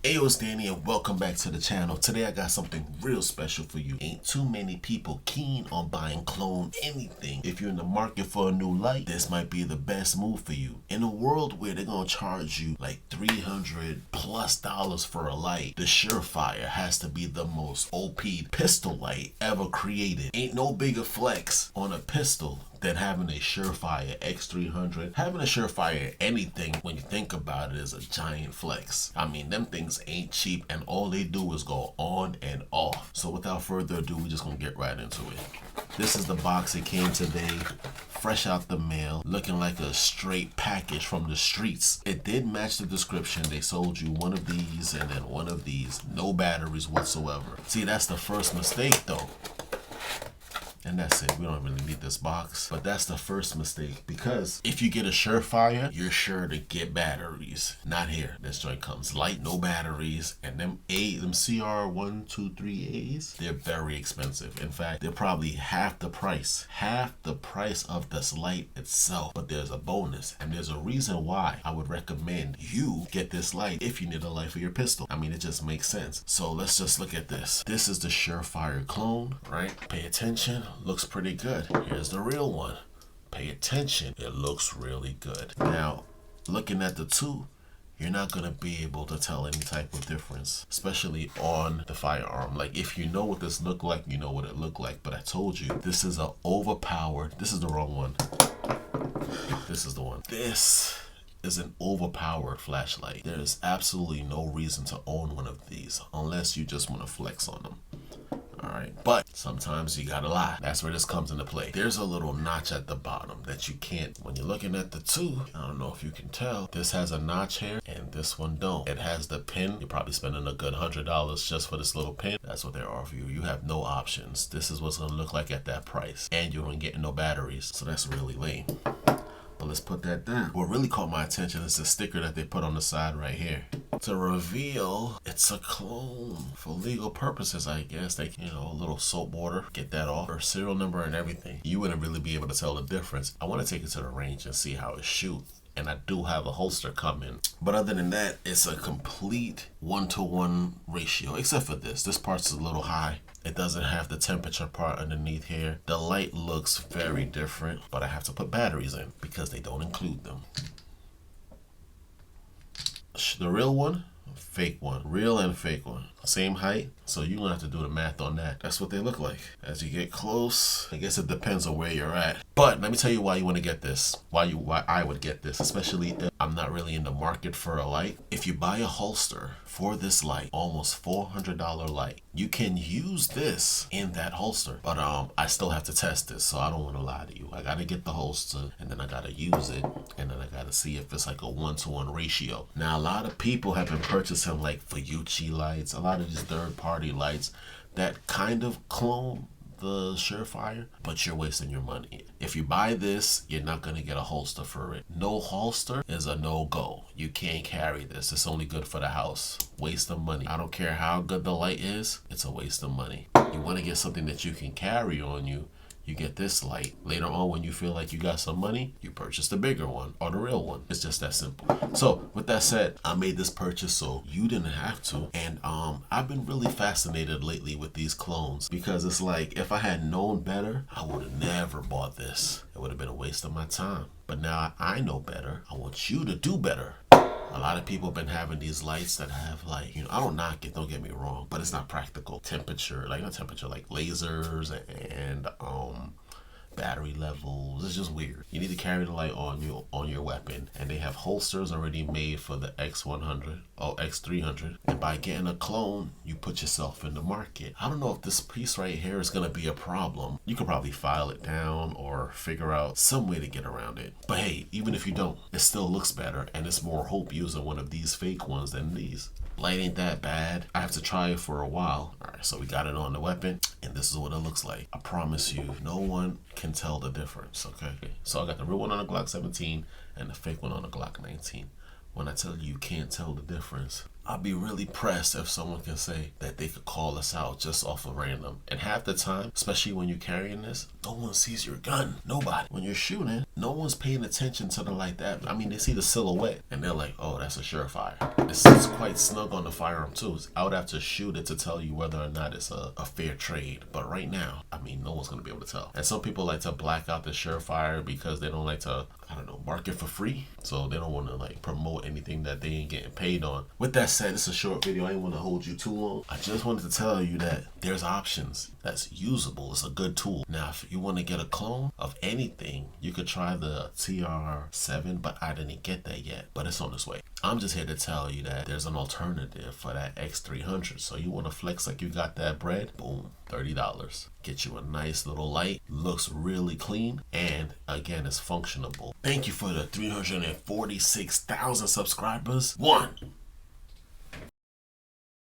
Hey, it's Danny and welcome back to the channel. Today I got something real special for you. Ain't too many people keen on buying clone anything. If you're in the market for a new light, this might be the best move for you. In a world where they're gonna charge you like $300+ for a light, the Surefire has to be the most OP pistol light ever created. Ain't no bigger flex on a pistol than having a Surefire x300. Having a Surefire anything, when you think about it, is a giant flex. I mean, them things ain't cheap and all they do is go on and off. So without further ado, we're just gonna get right into it. This is the box it came today, fresh out the mail, looking like a straight package from the streets. It did match the description. They sold you one of these and then one of these, no batteries whatsoever. See, that's the first mistake though. And that's it. We don't really need this box. But that's the first mistake. Because if you get a Surefire, you're sure to get batteries. Not here. This joint comes light, no batteries. And them CR123As, they're very expensive. In fact, they're probably half the price. Half the price of this light itself. But there's a bonus. And there's a reason why I would recommend you get this light if you need a light for your pistol. I mean, it just makes sense. So let's just look at this. This is the Surefire clone, right? Pay attention. Looks pretty good. Here's the real one. Pay attention. It looks really good. Now, looking at the two, you're not going to be able to tell any type of difference, especially on the firearm. Like, if you know what this looked like, you know what it looked like. But I told you, this is a overpowered. This is the wrong one. This is the one. This is an overpowered flashlight. There is absolutely no reason to own one of these unless you just want to flex on them. Alright, but sometimes you gotta lie. That's where this comes into play. There's a little notch at the bottom that you can't, when you're looking at the two, I don't know if you can tell, this has a notch here and this one don't. It has the pin. You're probably spending a good $100 just for this little pin. That's what they're offering you. You have no options. This is what's gonna look like at that price. And you don't get no batteries, so that's really lame. But let's put that down. What really caught my attention is the sticker that they put on the side right here. To reveal it's a clone for legal purposes, I guess. They, a little soap water, get that off, or serial number and everything. You wouldn't really be able to tell the difference. I want to take it to the range and see how it shoots. And I do have a holster coming. But other than that, it's a complete 1-to-1 ratio, except for this. This part's a little high. It doesn't have the temperature part underneath here. The light looks very different, but I have to put batteries in because they don't include them. The real one, fake one. Real and fake one. Same height, so you're gonna have to do the math on that. That's what they look like. As you get close, I guess it depends on where you're at. But let me tell you why you want to get this. Why I would get this, especially if I'm not really in the market for a light. If you buy a holster for this light, almost $400 light, you can use this in that holster. But I still have to test this, so I don't want to lie to you. I gotta get the holster, and then I gotta use it, and then I gotta see if it's like a 1-to-1 ratio. Now, a lot of people have been purchasing like Fuyuchi lights, a lot of these third-party lights that kind of clone the Surefire, but you're wasting your money. If you buy this, you're not gonna get a holster for it. No holster is a no-go. You can't carry this. It's only good for the house. Waste of money. I don't care how good the light is, it's a waste of money. You want to get something that you can carry on you, you get this light. Later on, when you feel like you got some money, you purchase the bigger one or the real one. It's just that simple. So with that said, I made this purchase so you didn't have to. And I've been really fascinated lately with these clones because it's like, if I had known better, I would have never bought this. It would have been a waste of my time. But now I know better. I want you to do better. A lot of people have been having these lights that have like, I don't knock it, don't get me wrong, but it's not practical. Temperature, like not temperature, like lasers and battery levels. It's just weird. You need to carry the light on your weapon, and they have holsters already made for the X100 or X300. And by getting a clone, you put yourself in the market. I don't know if this piece right here is gonna be a problem. You could probably file it down or figure out some way to get around it. But hey, even if you don't, it still looks better, and it's more hope using one of these fake ones than these. Light ain't that bad. I have to try it for a while. Alright, so we got it on the weapon, and this is what it looks like. I promise you, no one can tell the difference, okay? So I got the real one on the Glock 17 and the fake one on the Glock 19. When I tell you you can't tell the difference, I'd be really pressed if someone can say that they could call us out just off of random. And half the time, especially when you're carrying this, no one sees your gun. Nobody. When you're shooting, no one's paying attention to them like that. I mean, they see the silhouette and they're like, oh, that's a Surefire. It's quite snug on the firearm too. I would have to shoot it to tell you whether or not it's a fair trade. But right now, I mean, no one's going to be able to tell. And some people like to black out the Surefire because they don't like to, I don't know, market for free. So they don't want to like promote anything that they ain't getting paid on. With that said, it's a short video. I didn't want to hold you too long. I just wanted to tell you that there's options that's usable. It's a good tool. Now, if you want to get a clone of anything, you could try the TR7, but I didn't get that yet, but it's on its way. I'm just here to tell you that there's an alternative for that X300. So you want to flex like you got that bread? Boom, $30. Get you a nice little light, looks really clean, and again, it's functionable. Thank you for the 346,000 subscribers. 1.